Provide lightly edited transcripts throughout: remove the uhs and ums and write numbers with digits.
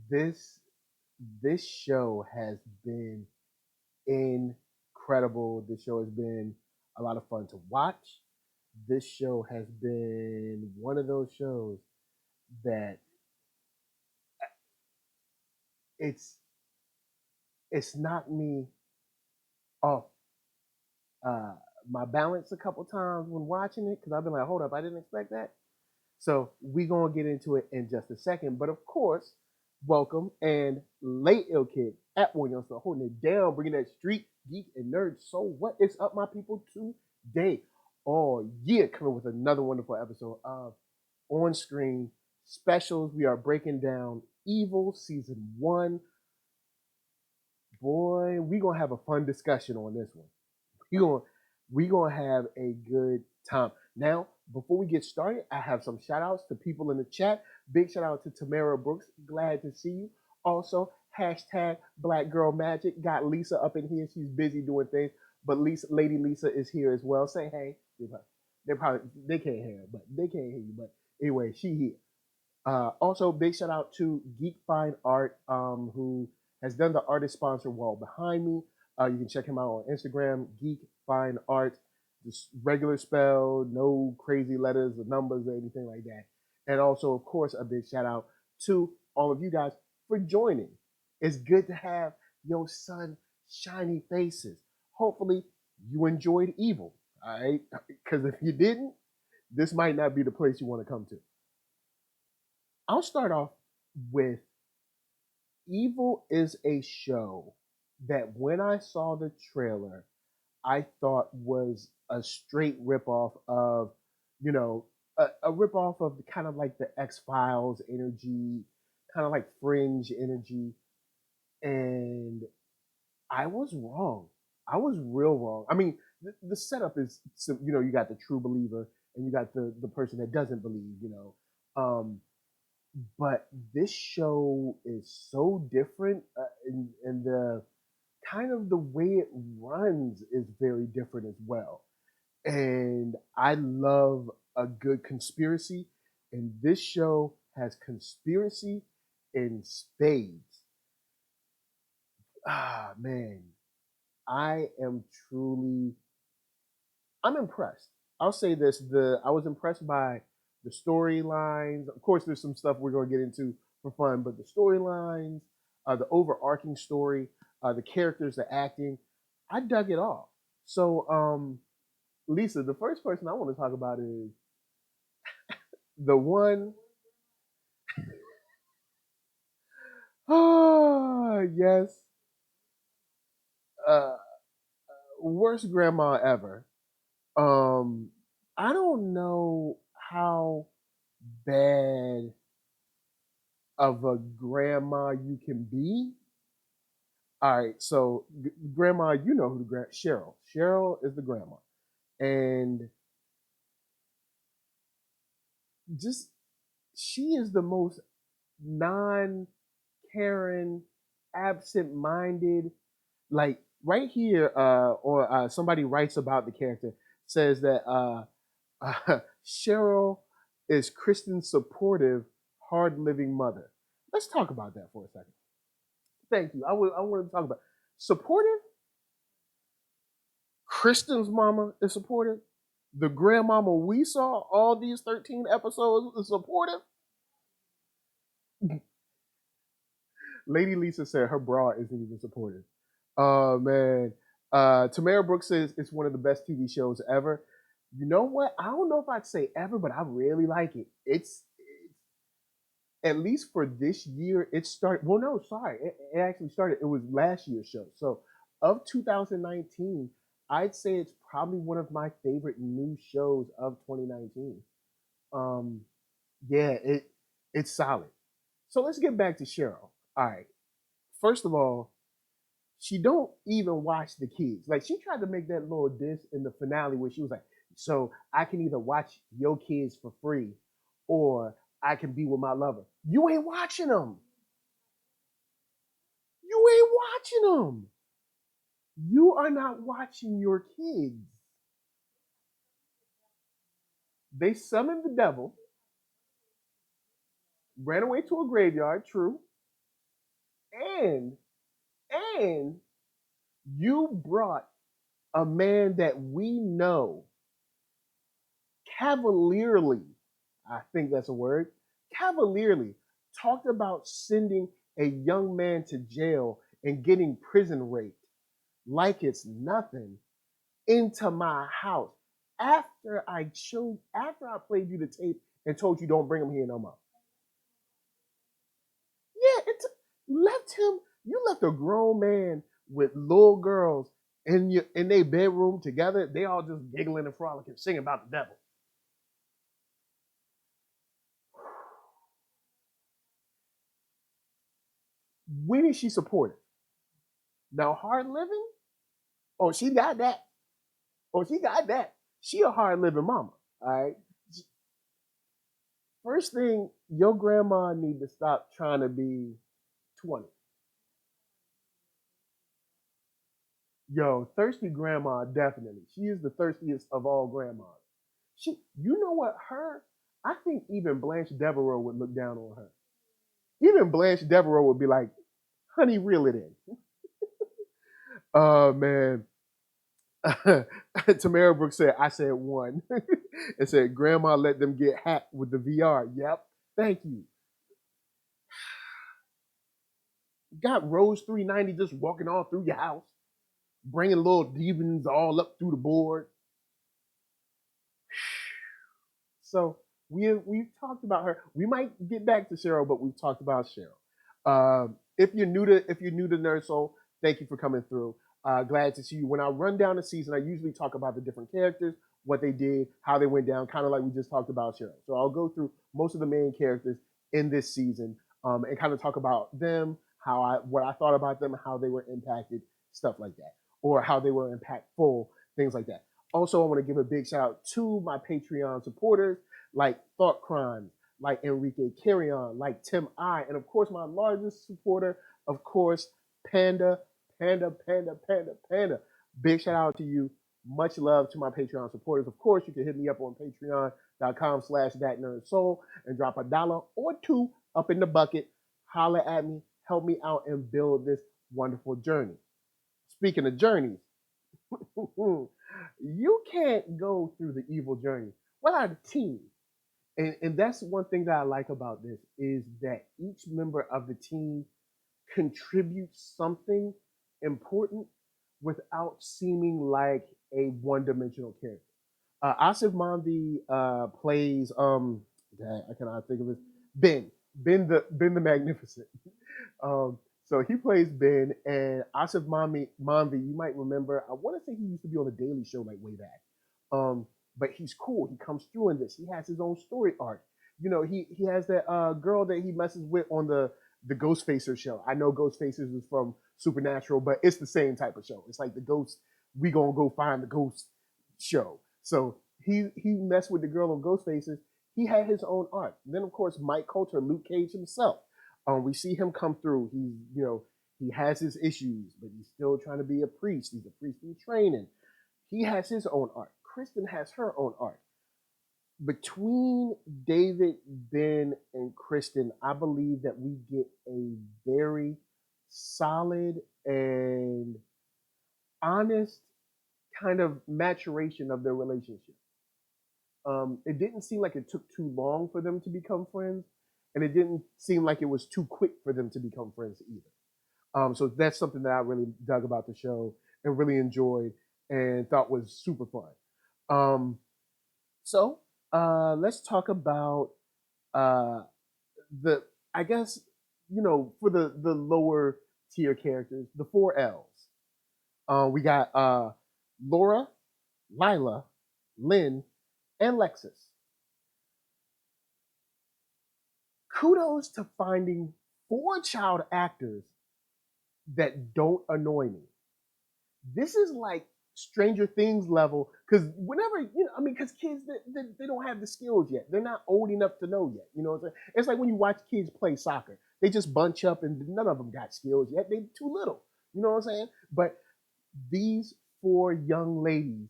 this this show has been incredible. This show has been a lot of fun to watch. This show has been one of those shows that it's it's knocked me off uh, my balance a couple times when watching it because I've been like, hold up, I didn't expect that. So we gonna get into it in just a second. But of course, welcome and late ill kid at OneYoungsta holding it down, bringing that street geek and nerd. So what is up, my people? Today, oh yeah, coming with another wonderful episode of On Screen Specials. We are breaking down Evil season one. Boy, we gonna have a fun discussion on this one. We gonna we gonna have a good time. Now, before we get started, I have some shout outs to people in the chat. Big shout out to Tamara Brooks. Glad to see you. Also, hashtag Black Girl Magic. Got Lisa up in here. She's busy doing things, but Lady Lisa is here as well. Say hey. They can't hear her, but they can't hear you. But anyway, she here. Also, big shout out to Geek Fine Art, who has done the artist sponsor wall behind me. You can check him out on Instagram, Geek Fine Art. Just regular spell, no crazy letters or numbers or anything like that. And also, of course, a big shout out to all of you guys for joining. It's good to have your sun shiny faces. Hopefully, you enjoyed Evil. All right, because if you didn't, this might not be the place you want to come to. I'll start off with Evil is a show that when I saw the trailer, I thought was a straight ripoff of, you know, a ripoff of kind of like the X Files energy, kind of like Fringe energy. And I was wrong. I was real wrong. I mean, the setup is, you got the true believer and you got the person that doesn't believe, but this show is so different, and the kind of the way it runs is very different as well. And I love a good conspiracy, and this show has conspiracy in spades. Ah man, I am truly I'm impressed. I'll say this: the I was impressed by the storylines. Of course, there's some stuff we're going to get into for fun, but the storylines, the overarching story, the characters, the acting, I dug it all. So, Lisa, the first person I want to talk about is the one. Ah, yes, uh, worst grandma ever. Um, I don't know how bad of a grandma you can be. All right, so grandma, you know who the Cheryl. Cheryl is the grandma, and just she is the most non-caring, absent-minded. Like right here, or somebody writes about the character says that Cheryl is Kristen's supportive, hard-living mother. Let's talk about that for a second. Thank you. I want to talk about supportive. Kristen's mama is supportive. The grandmama we saw all these 13 episodes is supportive. Lady Lisa said her bra isn't even supportive. Oh man. Tamara Brooks says it's one of the best TV shows ever. You know what? I don't know if I'd say ever, but I really like it. It's at least for this year. It started. Well, no, sorry. It actually started. It was last year's show. So of 2019, I'd say it's probably one of my favorite new shows of 2019. Um, yeah, it's solid. So let's get back to Cheryl. All right. First of all, she don't even watch the kids. Like she tried to make that little diss in the finale where she was like, "So I can either watch your kids for free, or I can be with my lover." You ain't watching them. You ain't watching them. You are not watching your kids. They summoned the devil, ran away to a graveyard. True. and and you brought a man that we know cavalierly, I think that's a word, cavalierly talked about sending a young man to jail and getting prison raped like it's nothing into my house after I played you the tape and told you don't bring him here no more. Yeah, it's left him. You left a grown man with little girls in their bedroom together. They all just giggling and frolicking, singing about the devil. When is she supported? Now hard living? Oh, she got that. Oh, she got that. She a hard living mama. All right. First thing, your grandma need to stop trying to be 20. Yo, thirsty grandma, definitely. She is the thirstiest of all grandmas. You know what? I think even Blanche Devereaux would look down on her. Even Blanche Devereaux would be like, honey, reel it in. Oh, man. Tamara Brooks said, I said one. It said, Grandma let them get hacked with the VR. Yep. Thank you. Got Rose 390 just walking all through your house, bringing little demons all up through the board. So we've talked about her. We might get back to Cheryl, but we've talked about Cheryl. If you're new to Nerd Soul, thank you for coming through. Glad to see you. When I run down the season, I usually talk about the different characters, what they did, how they went down, kind of like we just talked about Cheryl. So I'll go through most of the main characters in this season, and kind of talk about them, what I thought about them, how they were impacted, stuff like that, or how they were impactful, things like that. Also, I want to give a big shout out to my Patreon supporters like Thought Crimes, like Enrique Carrion, like Tim I, and of course, my largest supporter, of course, Panda, Panda, Panda, Panda, Panda. Big shout out to you. Much love to my Patreon supporters. Of course, you can hit me up on patreon.com/thatnerdsoul and drop $1 or $2 up in the bucket. Holla at me, help me out, and build this wonderful journey. Speaking of journeys, you can't go through the evil journey without a team. And that's one thing that I like about this is that each member of the team contributes something important without seeming like a one-dimensional character. Aasif Mandvi plays I cannot think of his Ben the Magnificent. Um, so he plays Ben, and Aasif Mandvi, you might remember. I want to say he used to be on the Daily Show like way back. But he's cool. He comes through in this. He has his own story arc. You know, he has that girl that he messes with on the Ghostfacer show. I know Ghostfacers is from Supernatural, but it's the same type of show. It's like the ghost. We gonna go find the ghost show. So he messed with the girl on Ghostfacers. He had his own arc. Then of course Mike Colter, Luke Cage himself. We see him come through. He has his issues, but he's still trying to be a priest. He's a priest in training. He has his own arc. Kristen has her own arc. Between David, Ben, and Kristen, I believe that we get a very solid and honest kind of maturation of their relationship. It didn't seem like it took too long for them to become friends, and it didn't seem like it was too quick for them to become friends either. So that's something that I really dug about the show and really enjoyed and thought was super fun. Um, so let's talk about uh, the, I guess, for the lower tier characters, the four L's. We got Laura, Lila, Lynn, and Lexus. Kudos to finding four child actors that don't annoy me. This is like Stranger Things level, because whenever because kids they don't have the skills yet. They're not old enough to know yet. You know what I'm saying? It's like when you watch kids play soccer. They just bunch up and none of them got skills yet. They're too little. You know what I'm saying? But these four young ladies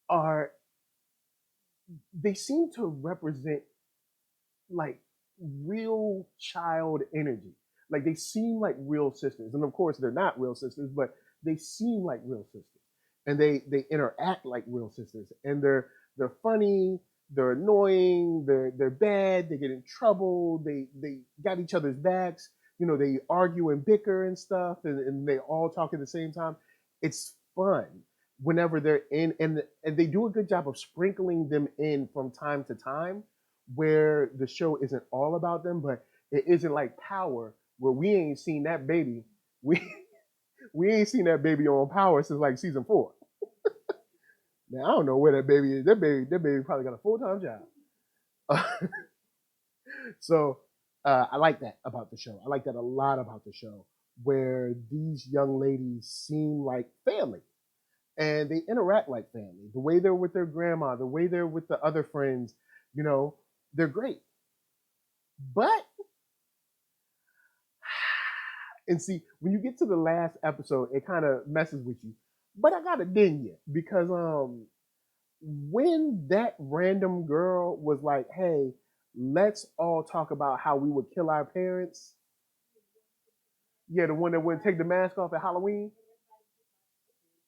are they seem to represent like real child energy. Like they seem like real sisters, and of course they're not real sisters, but they seem like real sisters, and they interact like real sisters, and they're funny, they're annoying, they're bad, they get in trouble, they got each other's backs, they argue and bicker and stuff, and they all talk at the same time. It's fun whenever they're in, and they do a good job of sprinkling them in from time to time, where the show isn't all about them, but it isn't like Power, where we ain't seen that baby. We we ain't seen that baby on Power since like season 4. Now I don't know where that baby is. That baby probably got a full-time job. So I like that about the show. I like that a lot about the show, where these young ladies seem like family and they interact like family. The way they're with their grandma, the way they're with the other friends, you know, they're great. But and see, when you get to the last episode, it kind of messes with you. But I gotta ding you because when that random girl was like, "Hey, let's all talk about how we would kill our parents." Yeah, the one that wouldn't take the mask off at Halloween.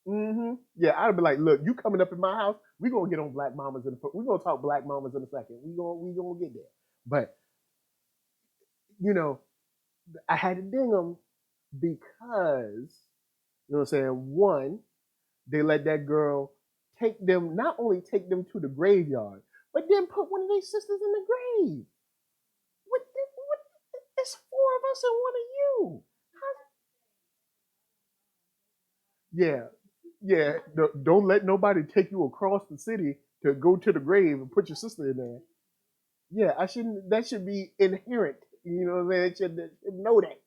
Yeah, I'd be like, "Look, you coming up in my house? We gonna get on Black Mamas in the. We gonna talk Black Mamas in a second. We gonna get there." But you know, I had to ding them because you know what I'm saying. One, they let that girl take them, not only take them to the graveyard, but then put one of their sisters in the grave. What? It's four of us and one of you. Yeah, yeah. Don't let nobody take you across the city to go to the grave and put your sister in there. Yeah, I shouldn't. That should be inherent. You know what I'm saying? It should know that.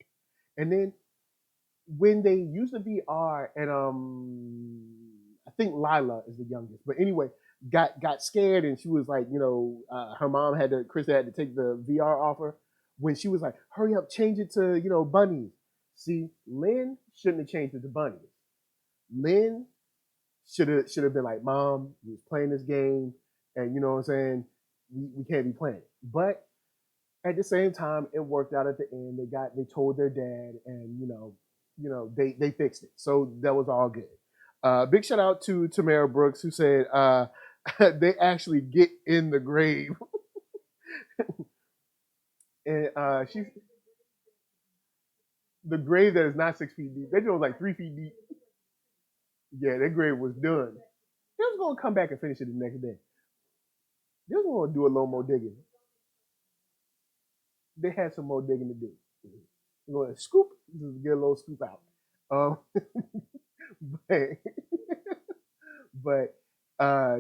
And then when they use the VR, and I think Lila is the youngest, but anyway, got scared, and she was like, her mom Krista had to take the VR off her when she was like, hurry up, change it to bunnies. See, Lynn shouldn't have changed it to bunnies. Lynn should have been like, Mom, we was playing this game, and you know what I'm saying, we can't be playing it. But at the same time, it worked out at the end. They told their dad, and they fixed it. So that was all good. Big shout out to Tamara Brooks, who said they actually get in the grave, and she's the grave that is not 6 feet deep. That was like 3 feet deep. Yeah, that grave was done. They was gonna come back and finish it the next day. They was gonna do a little more digging. They had some more digging to do. We're going to scoop, just get a little scoop out. Um, but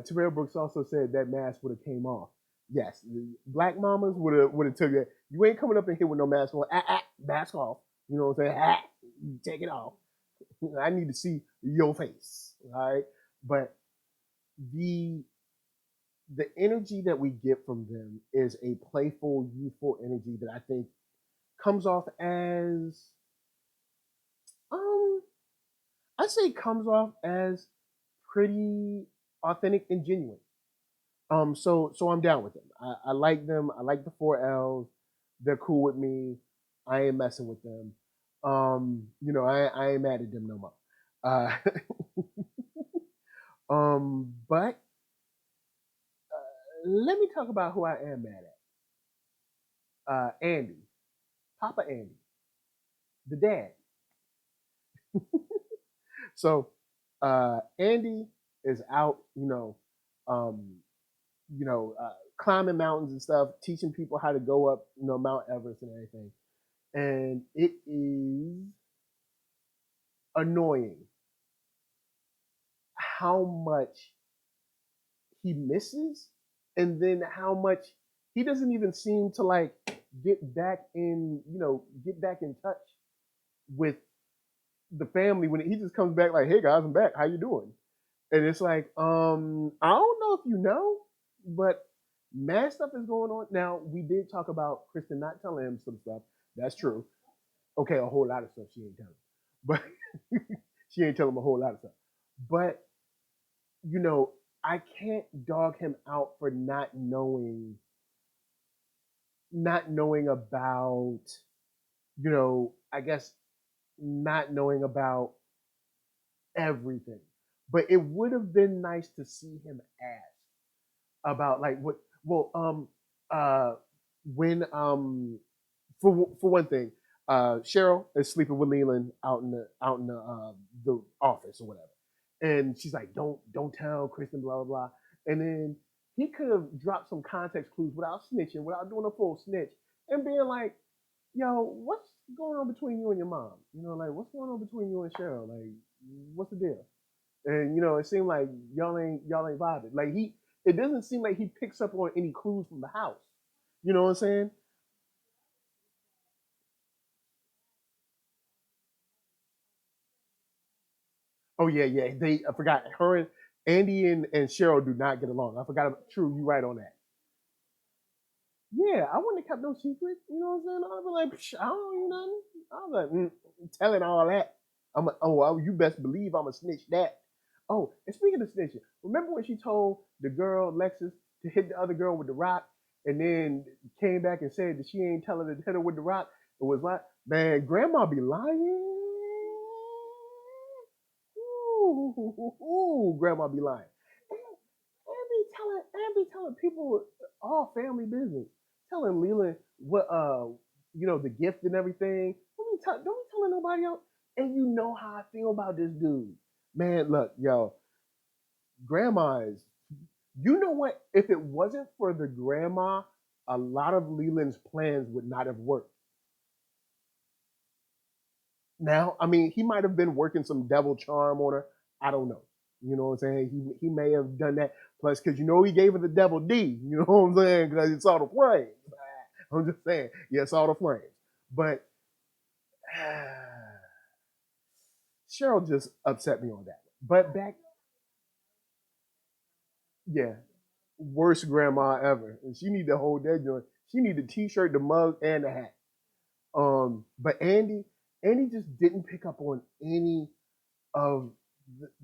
Terrell Brooks also said that mask would have came off. Yes, Black mamas would have took it. You ain't coming up in here with no mask on. Mask off. You know what I'm saying? Take it off. I need to see your face. All right, but the the energy that we get from them is a playful, youthful energy that I think comes off as um I say comes off as pretty authentic and genuine. So I'm down with them. I like them. I like the four L's. They're cool with me. I ain't messing with them. I ain't mad at them no more. Uh, but let me talk about who I am mad at. Andy, Papa Andy, the dad. So Andy is out, um, climbing mountains and stuff, teaching people how to go up, Mount Everest and everything. And it is annoying how much he misses, and then how much he doesn't even seem to like get back in touch with the family when he just comes back like, "Hey guys, I'm back. How you doing?" And it's like, I don't know if you know, but mad stuff is going on. Now, we did talk about Kristen not telling him some stuff. That's true. Okay, a whole lot of stuff she ain't telling, but she ain't telling him a whole lot of stuff. But you know, I can't dog him out for not knowing about I guess not knowing about everything. But it would have been nice to see him ask about like what well uh when for one thing, Cheryl is sleeping with Leland out in the office or whatever, and she's like, "Don't tell Kristen, blah blah blah." And then he could have dropped some context clues without snitching, without doing a full snitch, and being like, "Yo, what's going on between you and your mom? Like what's going on between you and Cheryl? Like, what's the deal?" And it seemed like y'all ain't vibing. Like it doesn't seem like he picks up on any clues from the house. You know what I'm saying? Oh yeah, yeah. I forgot her and Andy and Cheryl do not get along. I forgot about True, you right on that. Yeah, I wouldn't have kept no secret. You know what I'm saying? I'd be like, "Psh, I don't know you nothing. I was like, telling all that. You best believe I'm a snitch that. Oh, and speaking of snitching, remember when she told the girl Lexus to hit the other girl with the rock, and then came back and said that she ain't telling her to hit her with the rock? It was like, man, grandma be lying. Ooh, grandma be lying. And be telling people all family business. Telling Leland what the gift and everything. Don't be telling nobody else. And you know how I feel about this dude. Man, look, yo, grandma is you know what? If it wasn't for the grandma, a lot of Leland's plans would not have worked. Now, I mean, he might have been working some devil charm on her. I don't know. You know what I'm saying? He may have done that. Plus, because he gave her the devil D. You know what I'm saying? Because it's all the flames. I'm just saying, yeah, it's all the flames. But Cheryl just upset me on that. But back, yeah, worst grandma ever. And she need to hold that joint. She need the t-shirt, the mug, and the hat. But Andy just didn't pick up on any of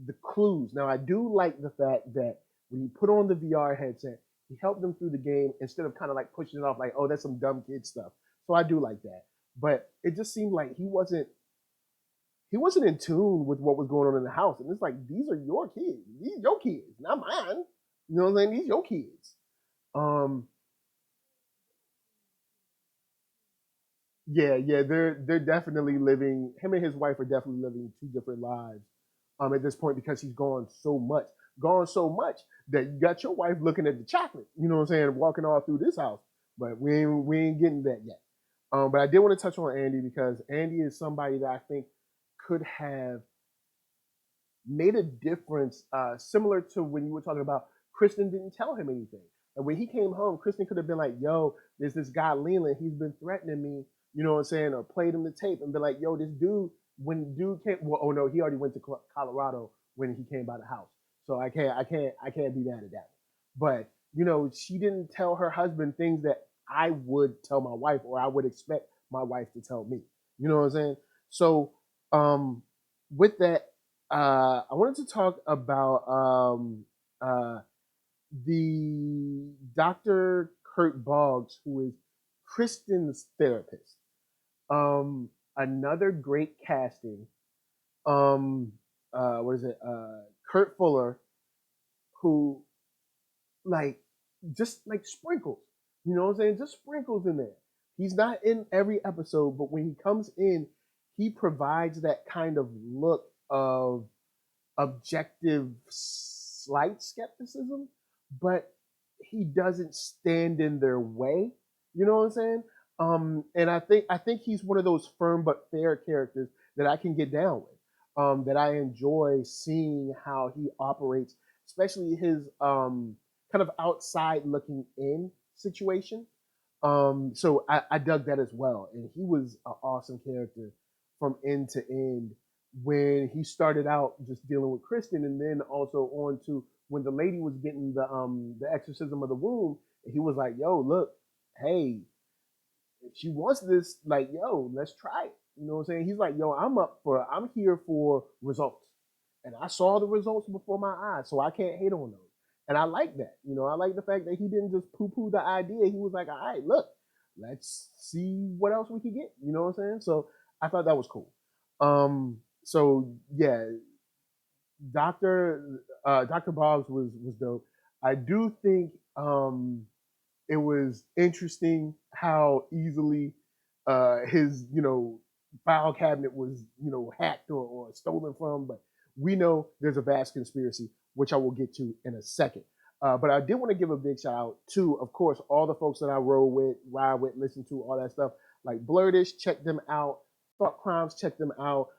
the clues. Now, I do like the fact that when you put on the VR headset, he helped them through the game instead of kind of like pushing it off like, oh, that's some dumb kid stuff. So I do like that. But it just seemed like he wasn't in tune with what was going on in the house. And it's like, these are your kids. These are your kids, not mine. You know what I'm saying? These are your kids. Um, yeah, yeah, they're definitely living. Him and his wife are definitely living two different lives. At this point because he's gone so much that you got your wife looking at the chocolate. You know what I'm saying? Walking all through this house, but we ain't getting that yet. But I did want to touch on Andy because Andy is somebody that I think could have made a difference, similar to when you were talking about Kristen didn't tell him anything. And when he came home, Kristen could have been like, yo, there's this guy Leland, he's been threatening me, you know what I'm saying, or played him the tape and be like, yo, this dude, when dude came, well, oh no, he already went to Colorado when he came by the house. So I can't be mad at that. But, she didn't tell her husband things that I would tell my wife or I would expect my wife to tell me. You know what I'm saying? So, with that, I wanted to talk about the Dr. Kurt Boggs, who is Kristen's therapist. Another great casting. What is it? Kurt Fuller, who like just like sprinkles. You know what I'm saying? Just sprinkles in there. He's not in every episode, but when he comes in, he provides that kind of look of objective, slight skepticism, but he doesn't stand in their way. You know what I'm saying? And I think he's one of those firm but fair characters that I can get down with. That I enjoy seeing how he operates, especially his kind of outside looking in situation. So I dug that as well, and he was an awesome character from end to end when he started out just dealing with Kristen, and then also on to when the lady was getting the exorcism of the womb. He was like, "Yo, look, hey, if she wants this, like, yo, let's try it." You know what I'm saying? He's like, "Yo, I'm here for results, and I saw the results before my eyes, so I can't hate on those." And I like that. I like the fact that he didn't just poo poo the idea. He was like, "All right, look." let's see what else we could get. You know what I'm saying? So I thought that was cool. So yeah, Dr. Bob's was dope. I do think it was interesting how easily his file cabinet was hacked or stolen from, but we know there's a vast conspiracy, which I will get to in a second. But I did want to give a big shout out to, of course, all the folks that I ride with, listen to, all that stuff. Like Blurdish, check them out. Thought Crimes, check them out.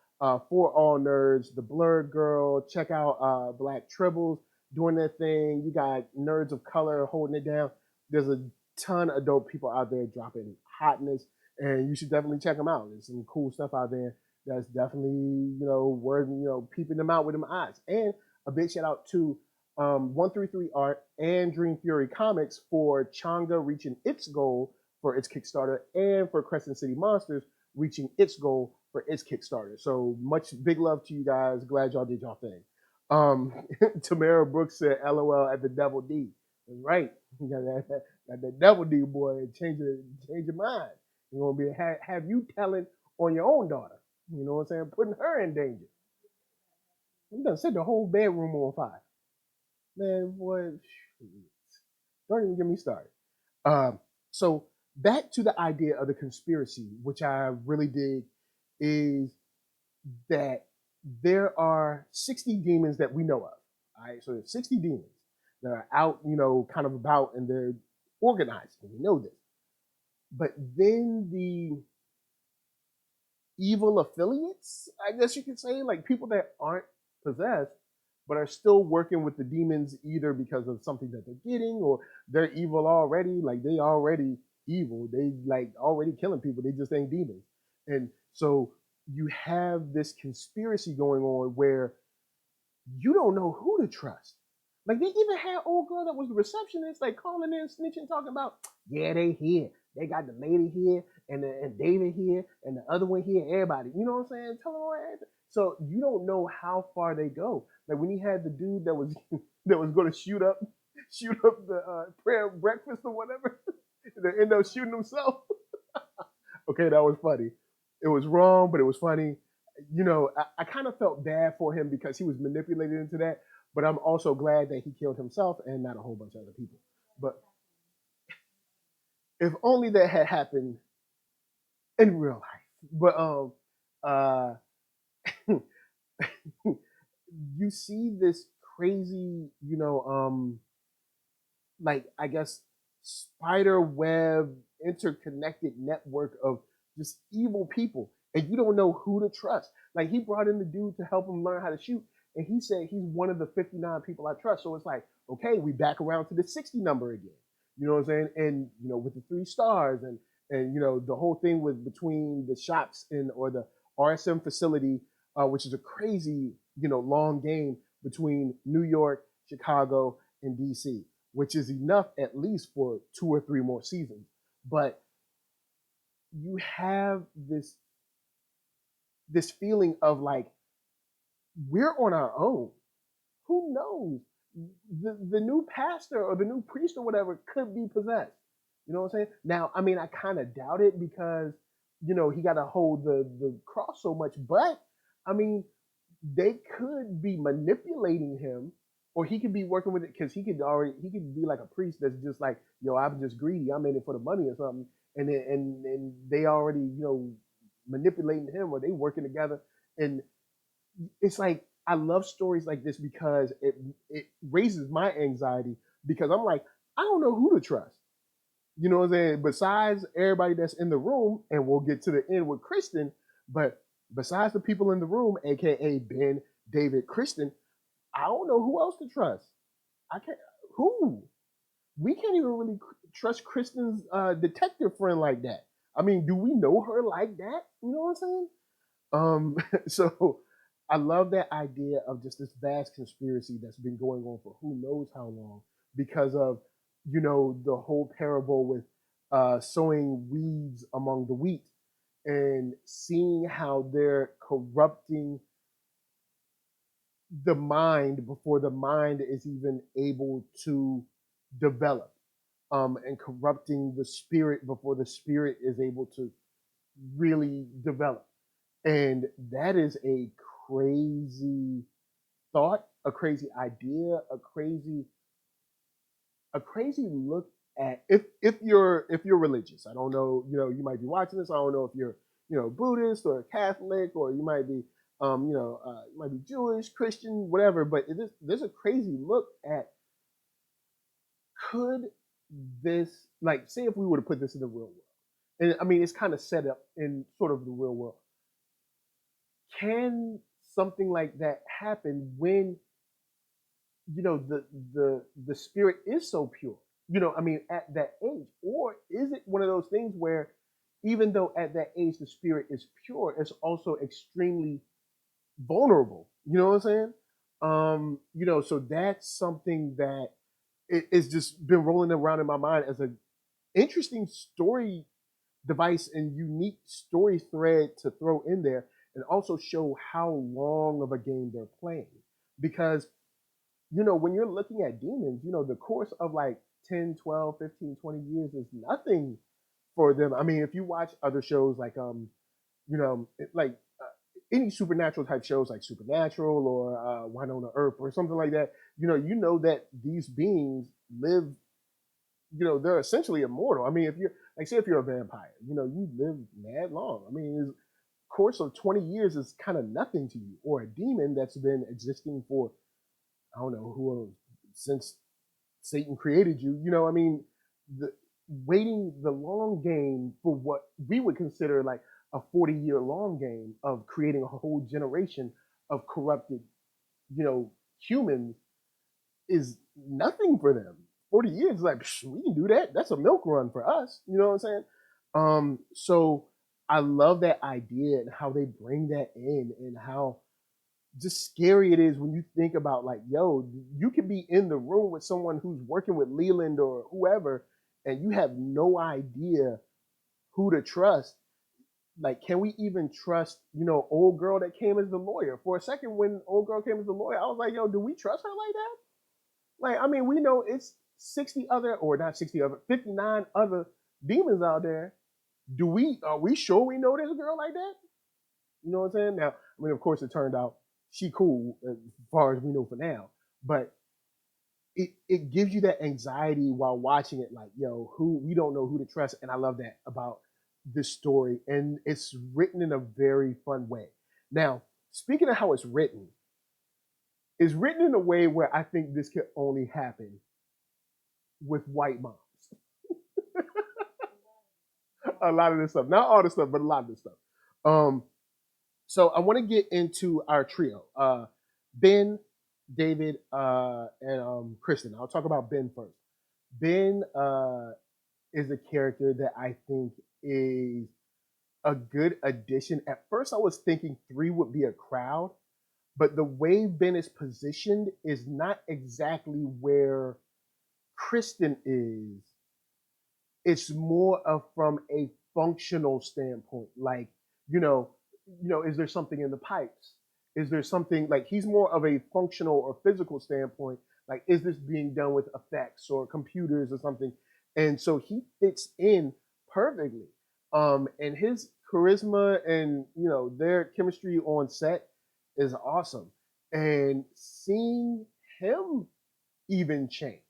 For All Nerds, the Blurred Girl, check out Black Tribbles doing their thing. You got Nerds of Color holding it down. There's a ton of dope people out there dropping hotness, and you should definitely check them out. There's some cool stuff out there that's definitely worth peeping them out with them eyes. And a big shout out to 133 Art and Dream Fury Comics for Changa reaching its goal for its Kickstarter, and for Crescent City Monsters reaching its goal for its Kickstarter. So much big love to you guys. Glad y'all did y'all thing. Tamara Brooks said, "LOL at the Double D." That's right. You got that Double D, boy. Change your mind. You're gonna have you telling on your own daughter. You know what I'm saying? Putting her in danger. You done set the whole bedroom on fire. Man, boy, don't even get me started. So back to the idea of the conspiracy, which I really dig, is that there are 60 demons that we know of. All right, so there's 60 demons that are out, kind of about, and they're organized, and we know this. But then the evil affiliates, I guess you could say, like people that aren't possessed, but are still working with the demons, either because of something that they're getting, or they're evil already, like they already evil, they like already killing people, they just ain't demons. And so you have this conspiracy going on where you don't know who to trust. Like they even had old girl that was the receptionist, like calling in, snitching, talking about, yeah, they here. They got the lady here and David here and the other one here. Everybody, you know what I'm saying? Tell them all that. So you don't know how far they go. Like when he had the dude that was that was going to shoot up the prayer breakfast or whatever, they end up shooting himself. Okay, that was funny. It was wrong, but it was funny. I kind of felt bad for him because he was manipulated into that. But I'm also glad that he killed himself and not a whole bunch of other people. But if only that had happened in real life. But uh, you see this crazy, like I guess spider web interconnected network of just evil people, and you don't know who to trust. Like he brought in the dude to help him learn how to shoot, and he said he's one of the 59 people I trust. So it's like, okay, we back around to the 60 number again. You know what I'm saying? And with the 3 stars and the whole thing with between the shops or the RSM facility, which is a crazy long game between New York, Chicago, and DC, which is enough at least for 2 or 3 more seasons. But you have this feeling of like we're on our own. Who knows? The new pastor or the new priest or whatever could be possessed. You know what I'm saying? Now, I mean, I kind of doubt it because he got to hold the cross so much. But I mean, they could be manipulating him, or he could be working with it because he could be like a priest that's just like, yo, I'm just greedy, I'm in it for the money or something, and then and they already manipulating him, or they working together. And it's like I love stories like this because it raises my anxiety, because I'm like, I don't know who to trust. You know what I'm saying? Besides everybody that's in the room, and we'll get to the end with Kristen, but besides the people in the room, aka Ben, David, Kristen, I don't know who else to trust. I can't. Who? We can't even really trust Kristen's detective friend like that. I mean, do we know her like that? You know what I'm saying? So I love that idea of just this vast conspiracy that's been going on for who knows how long, because of the whole parable with sowing weeds among the wheat, and seeing how they're corrupting the mind before the mind is even able to develop. and corrupting the spirit before the spirit is able to really develop. And that is a crazy thought, a crazy idea, a crazy look at, if you're religious. I don't know, you might be watching this. I don't know if you're Buddhist or Catholic, or you might be you might be Jewish, Christian, whatever. But there's a crazy look at, could this, like, say if we were to put this in the real world, and I mean it's kind of set up in sort of the real world. Can something like that happen when the spirit is so pure, I mean, at that age? Or is it one of those things where, even though at that age the spirit is pure, it's also extremely vulnerable? You know what I'm saying? So that's something that it's just been rolling around in my mind as an interesting story device and unique story thread to throw in there, and also show how long of a game they're playing. Because when you're looking at demons, the course of like 10, 12, 15, 20 years is nothing for them. I mean, if you watch other shows like like any supernatural type shows like Supernatural or Winona Earth or something like that, that these beings live, they're essentially immortal. I mean, if you're like, say if you're a vampire, you live mad long. I mean, the course of 20 years is kind of nothing to you. Or a demon that's been existing for, I don't know, since Satan created you. I mean, the waiting the long game for what we would consider like a 40-year long game of creating a whole generation of corrupted, humans, is nothing for them. 40 years is like, we can do that. That's a milk run for us. You know what I'm saying? So I love that idea and how they bring that in, and how just scary it is when you think about, like, yo, you could be in the room with someone who's working with Leland or whoever, and you have no idea who to trust. Like, can we even trust, old girl that came as the lawyer? For a second, when old girl came as the lawyer, I was like, yo, do we trust her like that? Like, I mean, we know it's 60 other, or not 60 other, 59 other demons out there. Are we sure we know this girl like that? You know what I'm saying? Now, I mean, of course, it turned out she cool as far as we know for now, but it gives you that anxiety while watching it. Like, yo, who we don't know who to trust, and I love that about this story, and it's written in a very fun way. Now, speaking of how it's written in a way where I think this could only happen with white moms. A lot of this stuff, not all the stuff, but a lot of this stuff. So I want to get into our trio: Ben, David, and Kristen. I'll talk about Ben first. Ben is a character that I think is a good addition. At first, I was thinking 3 would be a crowd, but the way Ben is positioned is not exactly where Kristen is. It's more of from a functional standpoint. Like, is there something in the pipes? Is there something, like, he's more of a functional or physical standpoint? Like, is this being done with effects or computers or something? And so he fits in perfectly. And his charisma and their chemistry on set is awesome. And seeing him even change,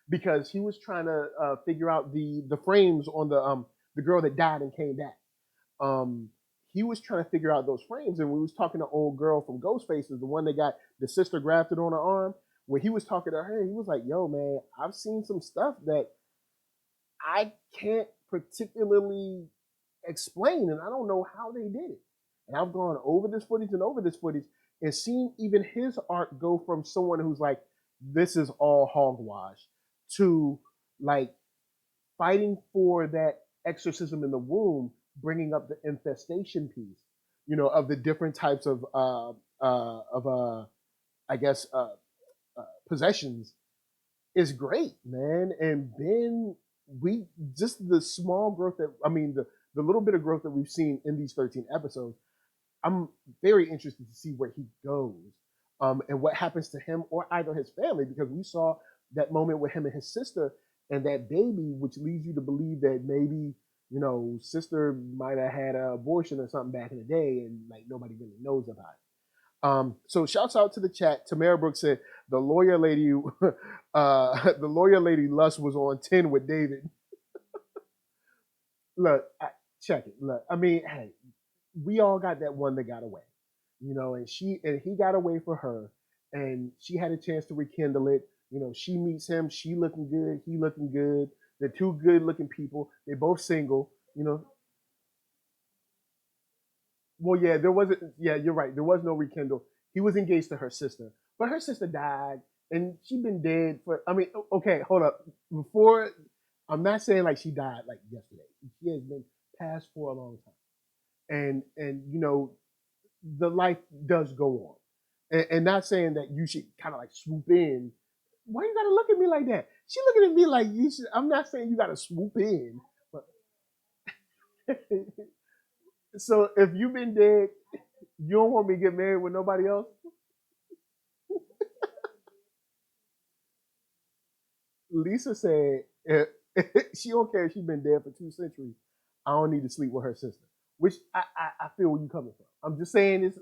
because he was trying to figure out the frames on the girl that died and came back. Um, he was trying to figure out those frames, and we was talking to old girl from Ghostfaces, the one that got the sister grafted on her arm. When he was talking to her, he was like, "Yo, man, I've seen some stuff that I can't particularly explain, and I don't know how they did it. And I've gone over this footage and over this footage, and seen even his art go from someone who's like, this is all hogwash, to like fighting for that exorcism in the womb, bringing up the infestation piece, of the different types of I guess possessions, is great, man. And Ben, we just the small growth that I mean the little bit of growth that we've seen in these 13 episodes, I'm very interested to see where he goes, and what happens to him or either his family, because we saw that moment with him and his sister, and that baby, which leads you to believe that maybe sister might have had an abortion or something back in the day, and like nobody really knows about it. So shouts out to the chat. Tamara Brooks said the lawyer lady, the lawyer lady Lust was on 10 with David. Look, check it. Look, I mean, hey, we all got that one that got away, and he got away for her, and she had a chance to rekindle it. She meets him. She looking good. He looking good. They're two good looking people. They both single. Well, yeah, there wasn't. Yeah, you're right. There was no rekindle. He was engaged to her sister, but her sister died, and she'd been dead for. I mean, okay, hold up. Before, I'm not saying like she died like yesterday. She has been passed for a long time, and the life does go on, and not saying that you should kind of like swoop in. Why you gotta look at me like that? She looking at me like you should. I'm not saying you gotta swoop in, but so if you've been dead, you don't want me to get married with nobody else. Lisa said she don't care if she's been dead for 2 centuries. I don't need to sleep with her sister, which I feel where you coming from. I'm just saying it's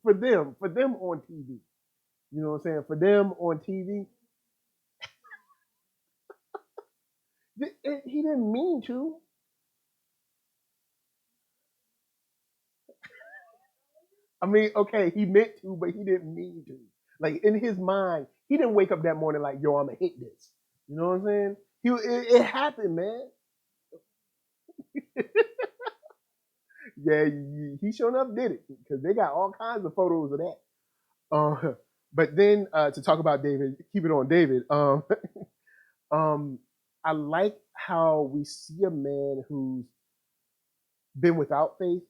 for them on TV. You know what I'm saying? For them on TV, he didn't mean to. I mean, okay, he meant to, but he didn't mean to. Like in his mind, he didn't wake up that morning like, "Yo, I'm gonna hit this." You know what I'm saying? It happened, man. Yeah, he sure enough did it because they got all kinds of photos of that. But then to talk about David, keep it on David. Um, I like how we see a man who's been without faith,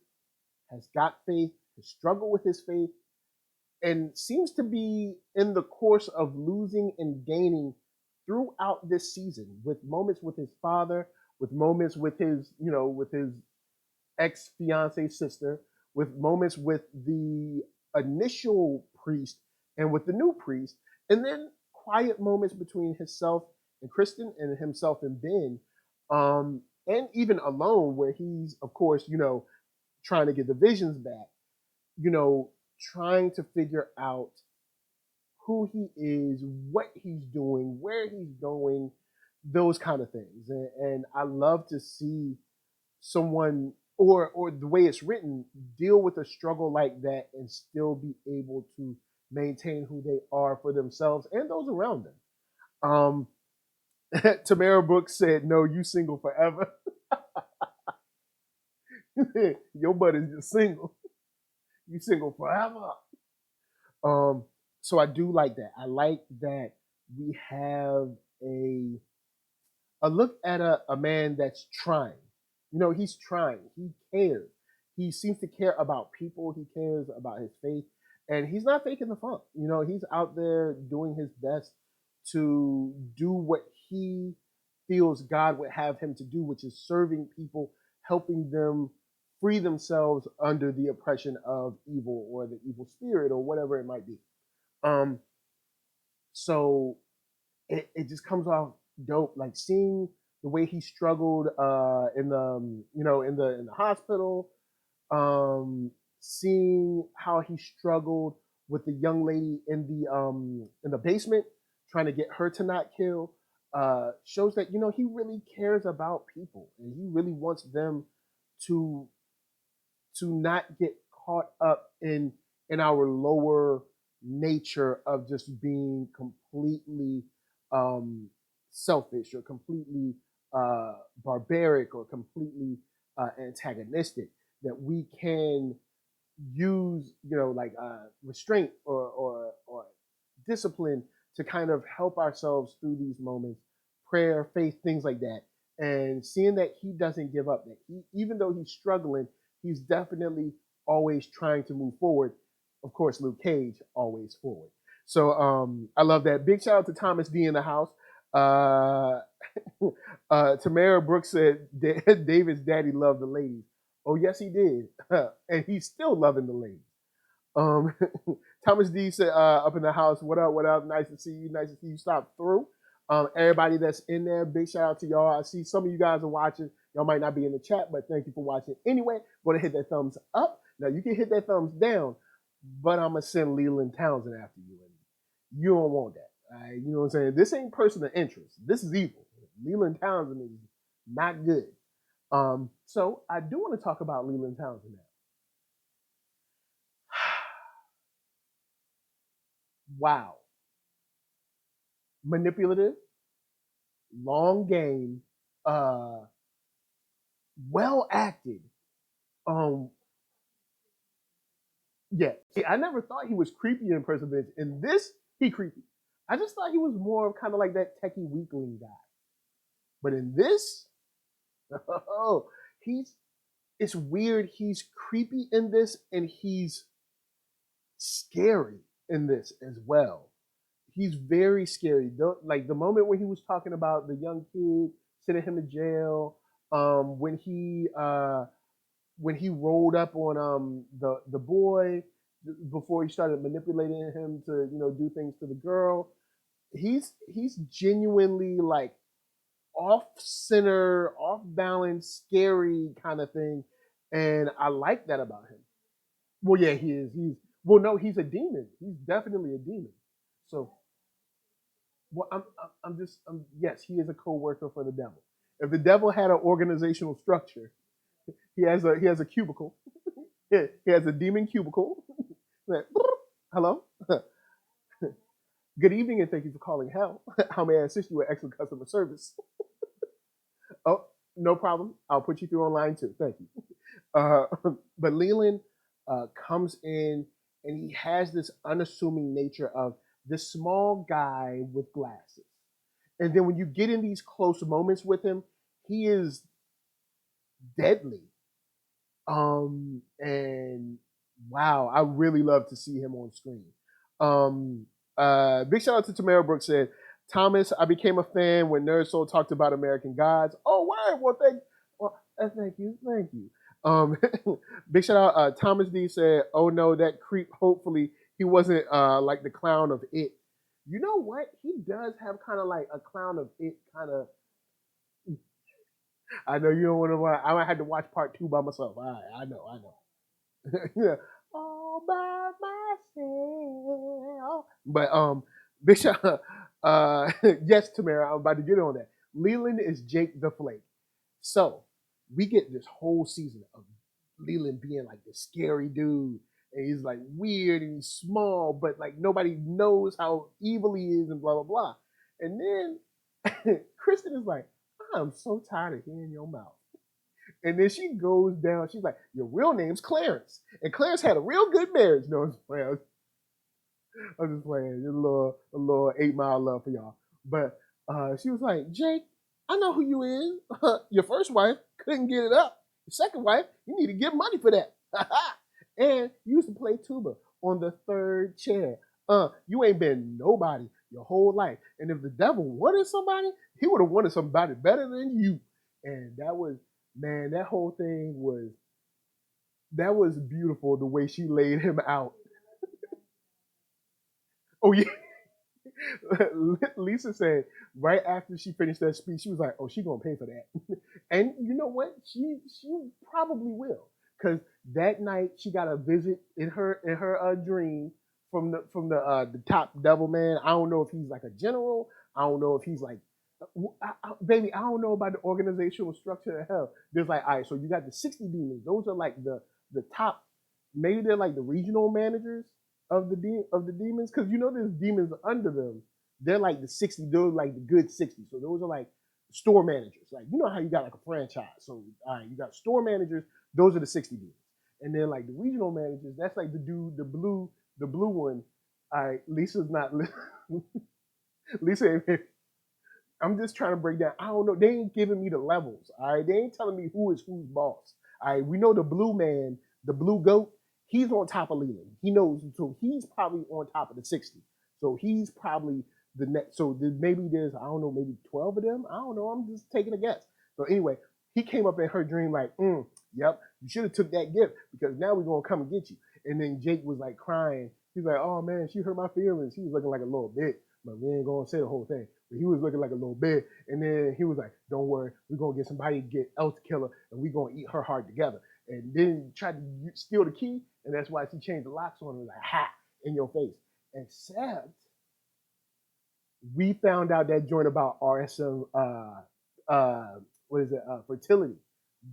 has got faith, has struggled with his faith, and seems to be in the course of losing and gaining throughout this season, with moments with his father, with moments with his ex fiance sister, with moments with the initial priest and with the new priest, and then quiet moments between himself and Kristen and himself and Ben, and even alone, where he's, of course, trying to get the visions back, trying to figure out who he is, what he's doing, where he's going, those kind of things. And I love to see someone or the way it's written deal with a struggle like that and still be able to maintain who they are for themselves and those around them. Tamara Brooks said, "No, you single forever." Your butt is just single. You single forever. So I do like that. I like that we have a a look at a man that's trying. He's trying. He cares. He seems to care about people. He cares about his faith, and he's not faking the funk. He's out there doing his best to do what he feels God would have him to do, which is serving people, helping them free themselves under the oppression of evil or the evil spirit or whatever it might be. Um, so it just comes off dope. Like seeing the way he struggled in the in the hospital, seeing how he struggled with the young lady in the basement, trying to get her to not kill, shows that he really cares about people and he really wants them to not get caught up in our lower nature of just being completely selfish or completely barbaric or completely antagonistic. That we can use like restraint or discipline to kind of help ourselves through these moments, prayer, faith, things like that. And seeing that he doesn't give up, that even though he's struggling, he's definitely always trying to move forward. Of course, Luke Cage always forward. So I love that. Big shout out to Thomas D in the house. uh Tamara Brooks said David's daddy loved the ladies. Oh yes, he did. And he's still loving the ladies. um Thomas D said, up in the house, what up, what up? Nice to see you. Nice to see you stop through. Everybody that's in there, big shout out to y'all. I see some of you guys are watching. Y'all might not be in the chat, but thank you for watching. Anyway, go to hit that thumbs up. Now you can hit that thumbs down, but I'm gonna send Leland Townsend after you, and you don't want that. All right? You know what I'm saying? This ain't personal interest. This is evil. Leland Townsend is not good. So I do want to talk about Leland Townsend now. Wow. Manipulative, long game, well acted. Um, yeah, I never thought he was creepy in person. In this, he creepy. I just thought he was more of kind of like that techie weakling guy. But in this, oh, he's it's weird. He's creepy in this, and he's scary in this as well. He's very scary. Like the moment when he was talking about the young kid sending him to jail, when he rolled up on the boy before he started manipulating him to do things to the girl. He's genuinely like off center, off balance, scary kind of thing, and I like that about him. Well, yeah, he is. No, he's a demon. He's definitely a demon. So, well, yes, he is a co-worker for the devil. If the devil had an organizational structure, he has a cubicle. He has a demon cubicle. Like, hello, good evening, and thank you for calling hell. How may I assist you with excellent customer service? Oh, no problem. I'll put you through online too. Thank you. Uh, but Leland comes in and he has this unassuming nature of this small guy with glasses. And then when you get in these close moments with him, he is deadly. And wow, I really love to see him on screen. Big shout out to Tamara Brooks said, Thomas, I became a fan when NERDSoul talked about American Gods. Oh, word. Well, thank you. Thank you. Big shout out. Thomas D said, oh no, that creep. Hopefully he wasn't like the clown of It. You know what? He does have kind of like a clown of It kind of. I know you don't want to watch. I had to watch part 2 by myself. I know. Yeah. All by myself. But Big shout. Yes, Tamara, I'm about to get on that. Leland is Jake the Flake. So we get this whole season of Leland being like this scary dude. And he's like weird and he's small, but like nobody knows how evil he is and blah blah blah. And then Kristen is like, I'm so tired of hearing your mouth. And then she goes down. She's like, your real name's Clarence. And Clarence had a real good marriage. No, I'm just playing. I'm just playing. A little 8 Mile love for y'all. But she was like, Jake, I know who you is. Your first wife couldn't get it up. Your second wife, you need to give money for that. And you used to play tuba on the 3rd chair. You ain't been nobody your whole life. And if the devil wanted somebody, he would have wanted somebody better than you. And that was, man, that whole thing was beautiful the way she laid him out. Oh yeah. Lisa said right after she finished that speech, she was like, "Oh, she gonna pay for that," and you know what? She probably will, because that night she got a visit in her dream from the top devil man. I don't know if he's like a general. I don't know if he's like, baby. I don't know about the organizational structure of hell. There's like, all right, so you got the 60 demons. Those are like the top. Maybe they're like the regional managers of the demons, because there's demons under them. They're like the 60. They're like the good 60. So those are like store managers. Like how you got like a franchise. So you got store managers. Those are the 60 demons. And then like the regional managers. That's like the dude, the blue one. All right, Lisa's not. Lisa, I'm just trying to break down. I don't know. They ain't giving me the levels. All right, they ain't telling me who is who's boss. All right, we know the blue man, the blue goat. He's on top of Leland. He knows, so he's probably on top of the 60. So he's probably the next. So maybe there's, I don't know, maybe 12 of them. I don't know. I'm just taking a guess. So anyway, he came up in her dream like, yep, you should have took that gift, because now we're gonna come and get you. And then Jake was like crying. He's like, oh man, she hurt my feelings. He was looking like a little bit, but we ain't gonna say the whole thing. He was looking like a little bit, and then he was like, "Don't worry, we're gonna get somebody else to kill her, and we're gonna eat her heart together." And then he tried to steal the key, and that's why she changed the locks on her, like, "Ha, in your face." Except we found out that joint about RSM, what is it, fertility.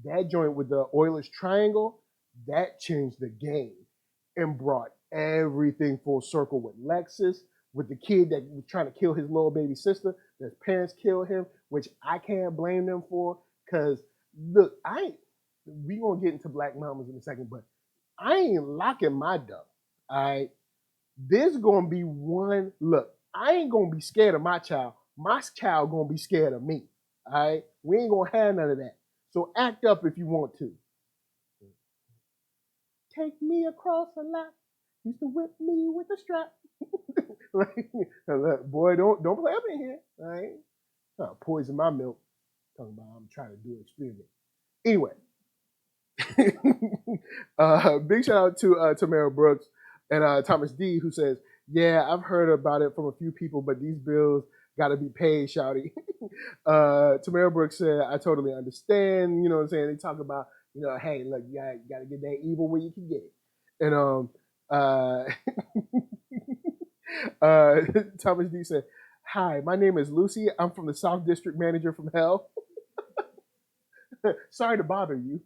That joint with the Oilers triangle, that changed the game and brought everything full circle with Lexus, with the kid that was trying to kill his little baby sister. His parents killed him, which I can't blame them for. Cause look, we gonna get into Black Mamas in a second, but I ain't locking my door. All right, there's gonna be one. Look, I ain't gonna be scared of my child. My child gonna be scared of me. All right, we ain't gonna have none of that. So act up if you want to. Take me across the lap. Used to whip me with a strap. Like, boy, don't play up in here. All right, poison my milk. Talking about I'm trying to do an experiment. Anyway, big shout out to Tamara Brooks and Thomas D, who says, "Yeah, I've heard about it from a few people, but these bills got to be paid, shouty." Tamara Brooks said, "I totally understand. You know what I'm saying? They talk about, hey, look, you got to get that evil where you can get it." And Thomas D said, "Hi, my name is Lucy. I'm from the South District Manager from Hell. Sorry to bother you."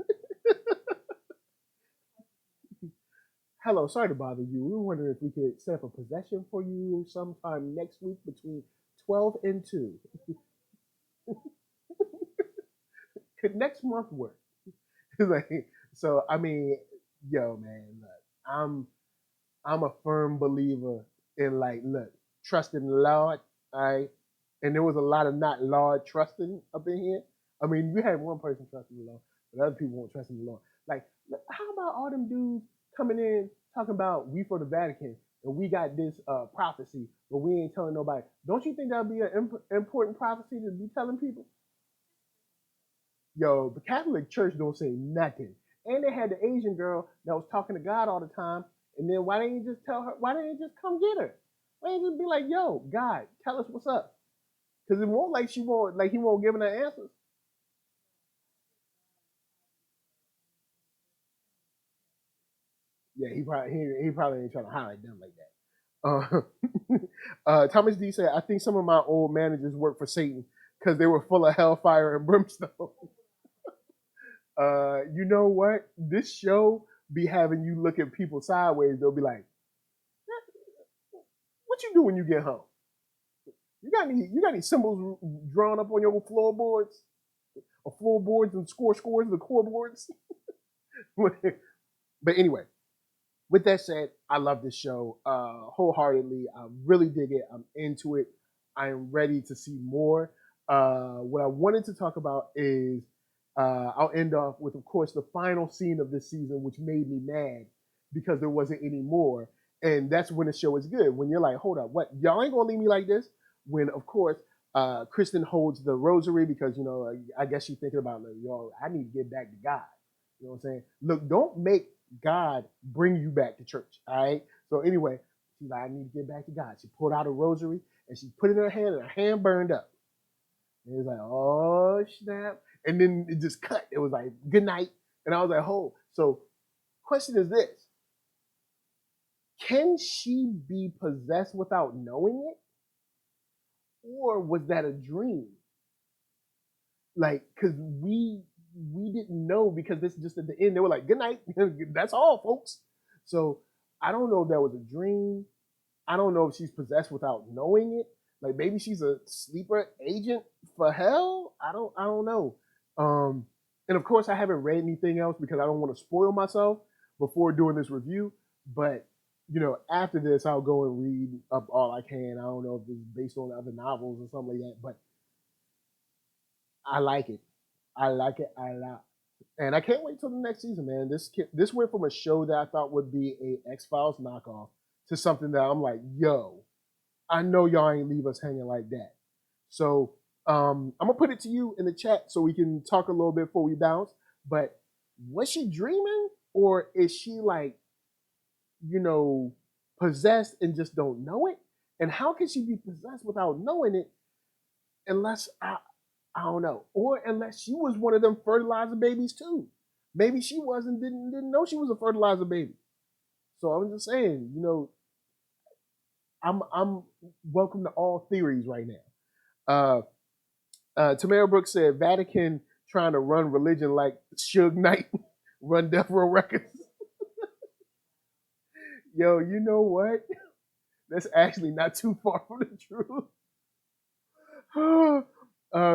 Hello, sorry to bother you. We were wondering if we could set up a possession for you sometime next week between 12 and 2. Could next month work? Like, so, I mean, yo, man, look, I'm a firm believer in, like, look, trusting the Lord, all right? And there was a lot of not Lord trusting up in here. I mean, you had one person trusting the Lord, but other people won't trust in the Lord. Like, how about all them dudes coming in talking about we for the Vatican and we got this prophecy, but we ain't telling nobody? Don't you think that would be an important prophecy to be telling people? Yo, the Catholic Church don't say nothing. And they had the Asian girl that was talking to God all the time. And then why didn't you just tell her? Why didn't you just come get her? Why didn't you just be like, "Yo, God, tell us what's up"? Because it won't like he won't give her answers. Yeah, he probably ain't trying to highlight them like that. Thomas D said, "I think some of my old managers work for Satan because they were full of hellfire and brimstone." You know what? This show be having you look at people sideways. They'll be like, "What you do when you get home? You got any symbols drawn up on your floorboards, or floorboards and scores the core boards?" But anyway, with that said, I love this show wholeheartedly. I really dig it. I'm into it. I'm ready to see more. What I wanted to talk about is I'll end off with, of course, the final scene of this season, which made me mad because there wasn't any more. And that's when the show is good. When you're like, hold up, what? Y'all ain't gonna leave me like this. When, of course, Kristen holds the rosary because, I guess she's thinking about, like, yo, I need to get back to God. You know what I'm saying? Look, don't make God bring you back to church. All right. So anyway, she's like, I need to get back to God. She pulled out a rosary and she put it in her hand, and her hand burned up. And it was like, oh snap. And then it just cut. It was like, good night. And I was like, oh. So question is this: can she be possessed without knowing it? Or was that a dream? Like, because we didn't know, because this just at the end, they were like, good night. That's all, folks. So I don't know if that was a dream. I don't know if she's possessed without knowing it. Like, maybe she's a sleeper agent for hell. I don't know. And of course, I haven't read anything else because I don't want to spoil myself before doing this review. But after this, I'll go and read up all I can. I don't know if it's based on other novels or something like that, but I like it. I like it a lot. And I can't wait till the next season, man. This went from a show that I thought would be a X-Files knockoff to something that I'm like, yo, I know y'all ain't leave us hanging like that. So I'm gonna put it to you in the chat so we can talk a little bit before we bounce. But was she dreaming, or is she like, possessed and just don't know it? And how can she be possessed without knowing it? unless I don't know, or unless she was one of them fertilizer babies too. Maybe she wasn't, didn't know she was a fertilizer baby. So I'm just saying, I'm welcome to all theories right now. Tamara Brooks said Vatican trying to run religion like Suge Knight run Death Row Records. Yo, you know what? That's actually not too far from the truth.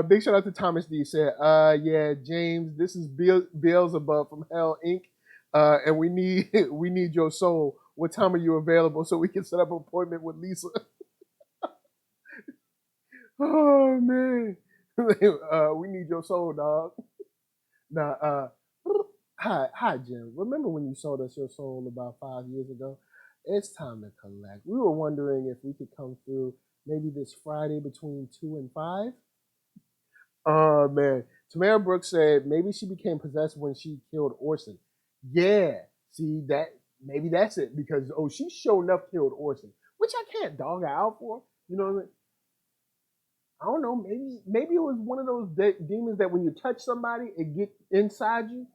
Big shout out to Thomas D. Said, yeah, James, this is Beelzebub from Hell Inc. And we need we need your soul. What time are you available so we can set up an appointment with Lisa? Oh man. We need your soul, dog. Now, hi, Jim. Remember when you sold us your soul about 5 years ago? It's time to collect. We were wondering if we could come through maybe this Friday between 2 and 5. Oh man. Tamara Brooks said maybe she became possessed when she killed Orson. Yeah. See that maybe that's it because she sure enough killed Orson, which I can't dog her out for. You know what I mean? I don't know. Maybe it was one of those demons that when you touch somebody, it get inside you.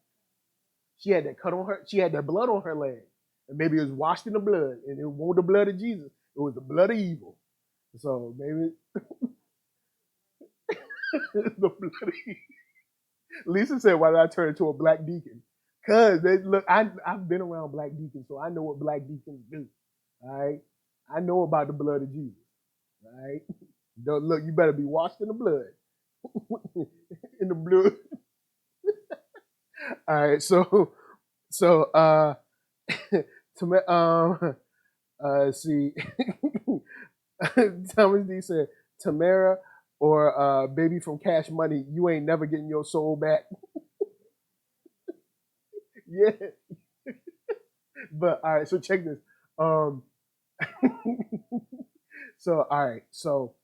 She had that cut on her. She had that blood on her leg, and maybe it was washed in the blood, and it wasn't the blood of Jesus. It was the blood of evil. So maybe the blood of evil. Lisa said, "Why did I turn into a black deacon?" Cause look, I've been around black deacons, so I know what black deacons do. All right, I know about the blood of Jesus. All right, don't look. You better be washed in the blood. In the blood. All right, so see, Thomas D said, Tamara or Baby from Cash Money, you ain't never getting your soul back. Yeah. But all right, so check this. So all right, so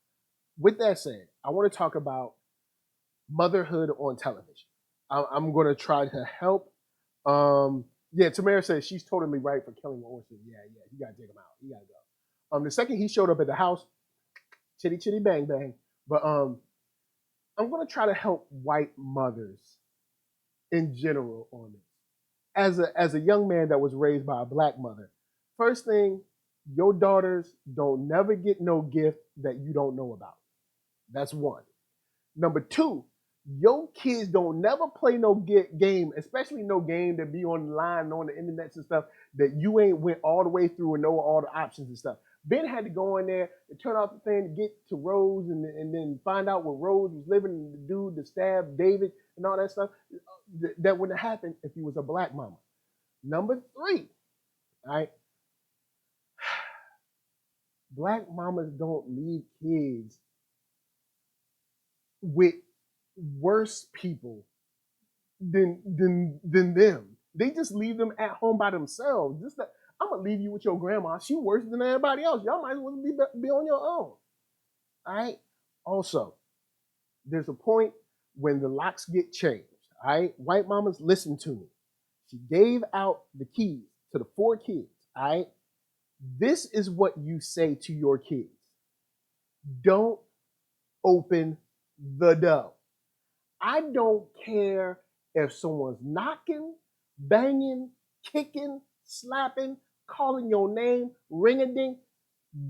with that said, I want to talk about motherhood on television. I'm going to try to help. Yeah, Tamara says she's totally right for killing Orson. Yeah, you gotta take him out. You gotta go. The second he showed up at the house, chitty chitty bang bang. But I'm gonna try to help white mothers in general on this. As a young man that was raised by a black mother, first thing, your daughters don't never get no gift that you don't know about. That's one. Number two, your kids don't never play no game, especially no game that be online on the internet and stuff that you ain't went all the way through and know all the options and stuff. Ben had to go in there and turn off the thing to get to Rose and then find out where Rose was living and the dude that stabbed David and all that stuff. That wouldn't have happened if he was a black mama. Number three, all right? Black mamas don't leave kids with worse people than them. They just leave them at home by themselves. Just that I'm gonna leave you with your grandma. She worse than everybody else. Y'all might as well be on your own. All right. Also, there's a point when the locks get changed. All right. White mamas, listen to me. She gave out the keys to the 4 kids. All right. This is what you say to your kids. Don't open the door. I don't care if someone's knocking, banging, kicking, slapping, calling your name, ring-a-ding.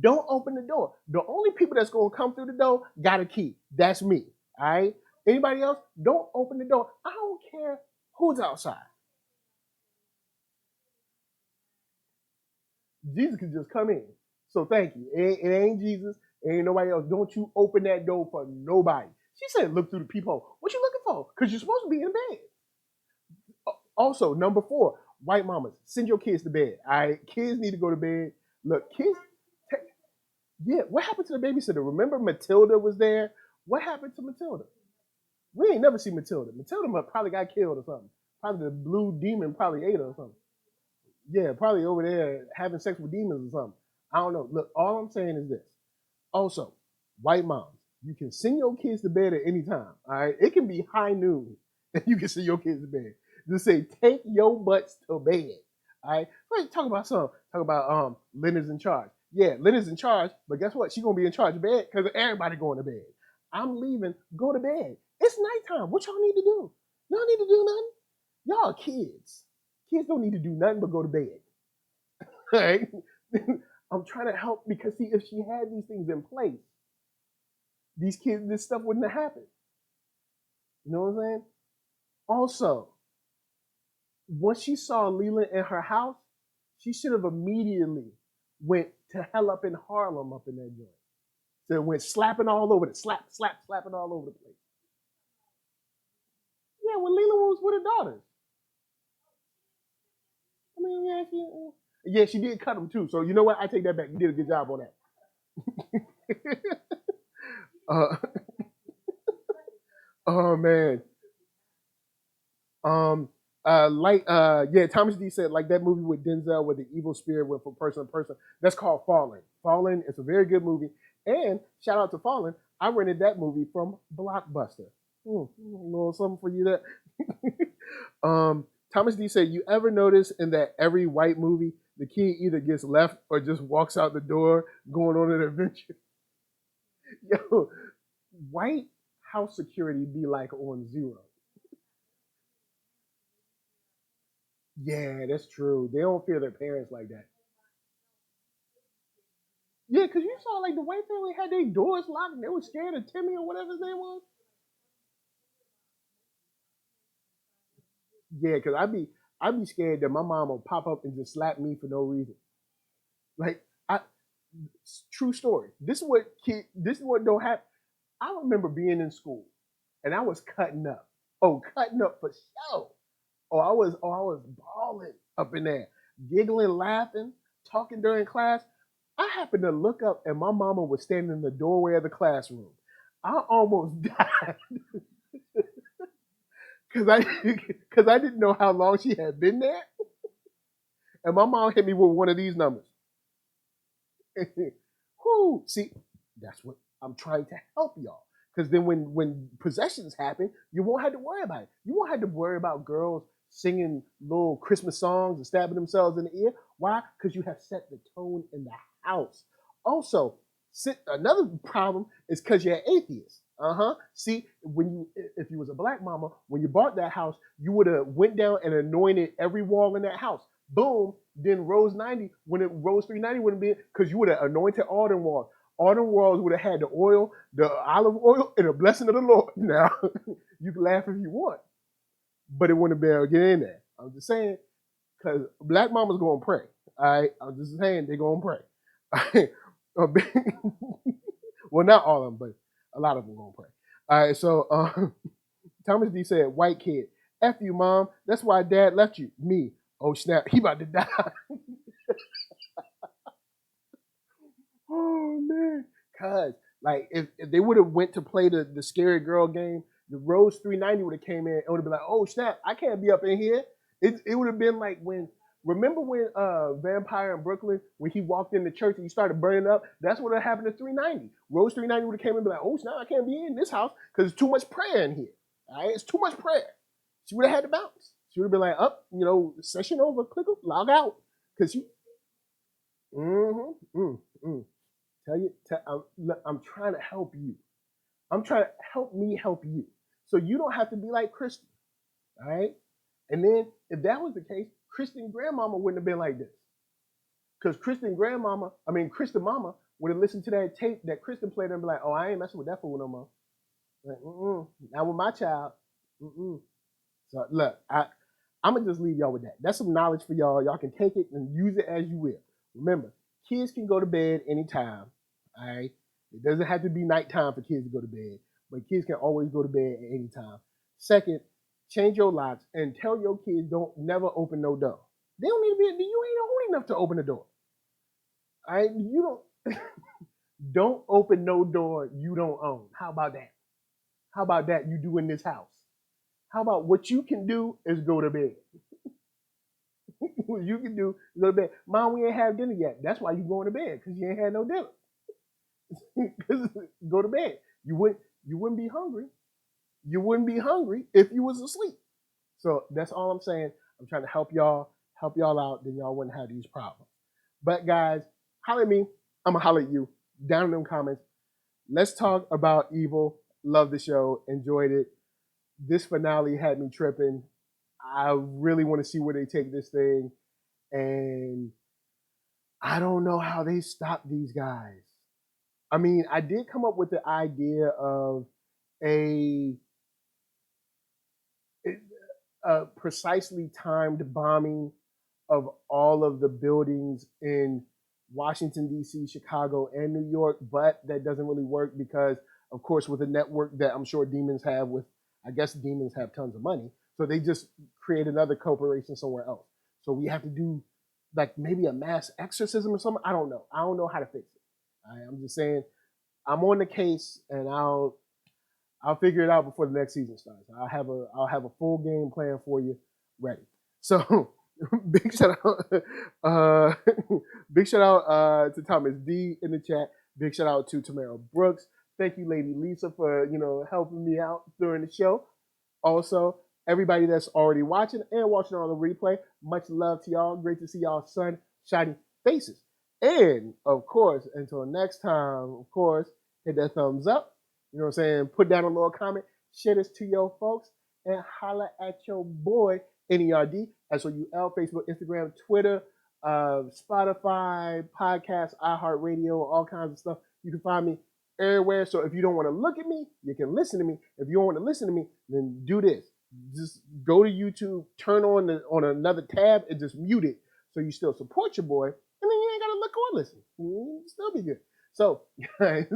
Don't open the door. The only people that's going to come through the door got a key. That's me. All right? Anybody else? Don't open the door. I don't care who's outside. Jesus can just come in. So thank you. It ain't Jesus. It ain't nobody else. Don't you open that door for nobody. She said, look through the peephole. What you looking for? Because you're supposed to be in bed. Also, number 4, white mamas, send your kids to bed. All right, kids need to go to bed. Look, kids, yeah. What happened to the babysitter? Remember, Matilda was there. What happened to Matilda? We ain't never seen Matilda. Matilda probably got killed or something. Probably the blue demon probably ate her or something. Yeah, probably over there having sex with demons or something. I don't know. Look, all I'm saying is this. Also, white moms, you can send your kids to bed at any time. All right, it can be high noon, and you can send your kids to bed. Just say, take your butts to bed. All right. Let's talk about something. Talk about Leonard's in charge. Yeah, Leonard's in charge, but guess what? She's gonna be in charge of bed because everybody going to bed. I'm leaving. Go to bed. It's nighttime. What y'all need to do? Y'all need to do nothing. Y'all are kids. Kids don't need to do nothing but go to bed. Right? I'm trying to help because see, if she had these things in place, these kids, this stuff wouldn't have happened. You know what I'm saying? Also, once she saw Leland in her house, she should have immediately went to hell up in Harlem up in that joint. So it went slapping all over it, slapping all over the place. Yeah, when Leland was with her daughters. I mean, yeah, she did cut him too. So you know what? I take that back. You did a good job on that. uh, oh man. Yeah, Thomas D said like that movie with Denzel where the evil spirit went from person to person. That's called Fallen. Fallen is a very good movie. And shout out to Fallen. I rented that movie from Blockbuster. A little something for you there. Thomas D said, you ever notice in that every white movie, the kid either gets left or just walks out the door going on an adventure? Yo, white house security be like on zero. Yeah, that's true. They don't fear their parents like that. Yeah, because you saw like the white family had their doors locked and they were scared of Timmy or whatever his name was. Yeah, because I'd be scared that my mom will pop up and just slap me for no reason. Like I true story. This is what don't happen. I remember being in school and I was cutting up. Oh, cutting up for show. I was balling up in there, giggling, laughing, talking during class. I happened to look up and my mama was standing in the doorway of the classroom. I almost died because I because I didn't know how long she had been there, and my mom hit me with one of these numbers. Whoo! See, that's what I'm trying to help y'all. Because then when possessions happen, you won't have to worry about it. You won't have to worry about girls singing little Christmas songs and stabbing themselves in the ear. Why? Because you have set the tone in the house. Also, another problem is because you're atheist. See, when you if you was a black mama, when you bought that house, you would have went down and anointed every wall in that house. Boom. Then Rose 90, when it Rose 390 wouldn't be because you would have anointed all them walls. All them walls would have had the oil, the olive oil, and the blessing of the Lord. Now, you can laugh if you want, but it wouldn't be able to get in there. I'm just saying, because black mama's going to pray. All right? I'm just saying, they're going to pray. All right? Well, not all of them, but a lot of them going to pray. All right, so Thomas D said, white kid, F you, mom. That's why dad left you. Me. Oh, snap. He about to die. Oh, man. Cuz, like, if they would have went to play the scary girl game, the Rose 390 would have came in and would have been like, oh, snap, I can't be up in here. It would have been like remember when Vampire in Brooklyn, when he walked in the church and he started burning up? That's what happened to 390. Rose 390 would have came in and be like, oh, snap, I can't be in this house because there's too much prayer in here. All right, it's too much prayer. She would have had to bounce. She would have been like, up, session over, click up, log out. Because she, I'm trying to help you. I'm trying to help me help you. So you don't have to be like Kristen. All right? And then if that was the case, Kristen grandmama wouldn't have been like this. Because Kristen mama would have listened to that tape that Kristen played and be like, oh, I ain't messing with that fool no more. Like, not with my child. So look, I'm gonna just leave y'all with that. That's some knowledge for y'all. Y'all can take it and use it as you will. Remember, kids can go to bed anytime. All right. It doesn't have to be nighttime for kids to go to bed, but kids can always go to bed at any time. Second, change your locks and tell your kids don't never open no door. They don't need to be. You ain't old enough to open the door. All right. You don't. Don't open no door you don't own. How about that? How about that? You do in this house. How about what you can do is go to bed. What you can do is go to bed. Mom, we ain't have dinner yet. That's why you going to bed because you ain't had no dinner. Go to bed. You wouldn't be hungry. You wouldn't be hungry if you was asleep. So that's all I'm saying. I'm trying to help y'all out. Then y'all wouldn't have these problems. But guys, holler at me. I'm gonna holler at you down in them comments. let's talk about Evil. Love the show. Enjoyed it. This finale had me tripping. I really want to see where they take this thing. And I don't know how they stop these guys. I mean, I did come up with the idea of a, a precisely timed bombing of all of the buildings in Washington, D.C., Chicago, and New York, but that doesn't really work because, of course, with a network that I'm sure demons have with, I guess demons have tons of money. So they just create another corporation somewhere else. So we have to do like maybe a mass exorcism or something. I don't know. I don't know how to fix it. I'm just saying I'm on the case and I'll figure it out before the next season starts. I'll have a full game plan for you ready. So big shout out, big shout out to Thomas D in the chat. Big shout out to Tamara Brooks. Thank you, Lady Lisa, for helping me out during the show. Also, everybody that's already watching and watching on the replay, much love to y'all. Great to see y'all sun shining faces. And of course, until next time, of course, hit that thumbs up. You know what I'm saying? Put down a little comment, share this to your folks, and holla at your boy, NERD, SOUL, Facebook, Instagram, Twitter, Spotify, podcast, iHeartRadio, all kinds of stuff. You can find me everywhere. So if you don't want to look at me, you can listen to me. If you don't want to listen to me, then do this. Just go to YouTube, turn on another tab, and just mute it. So you still support your boy, and then you ain't got to look or listen. You'll still be good. So, guys,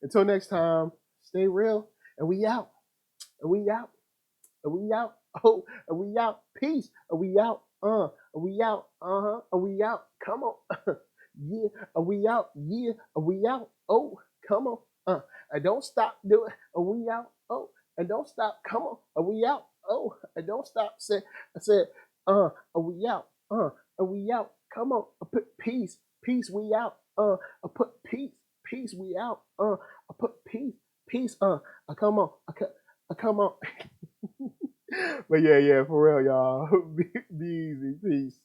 until next time, stay real, and we out. And we out. And we out. Oh, and we out. Peace. And we out. And we out. And we out. Come on. Yeah. And we out. Yeah. And we out. Oh, come on. And don't stop doing. And we out. Oh, and don't stop. Come on. And we out. Oh, and don't stop. I said. And we out. And we out. Come on. I put peace. Peace. We out. I put peace. Peace. We out. I put peace. Peace. Come on. Come on. But yeah, for real, y'all. Be easy. Peace.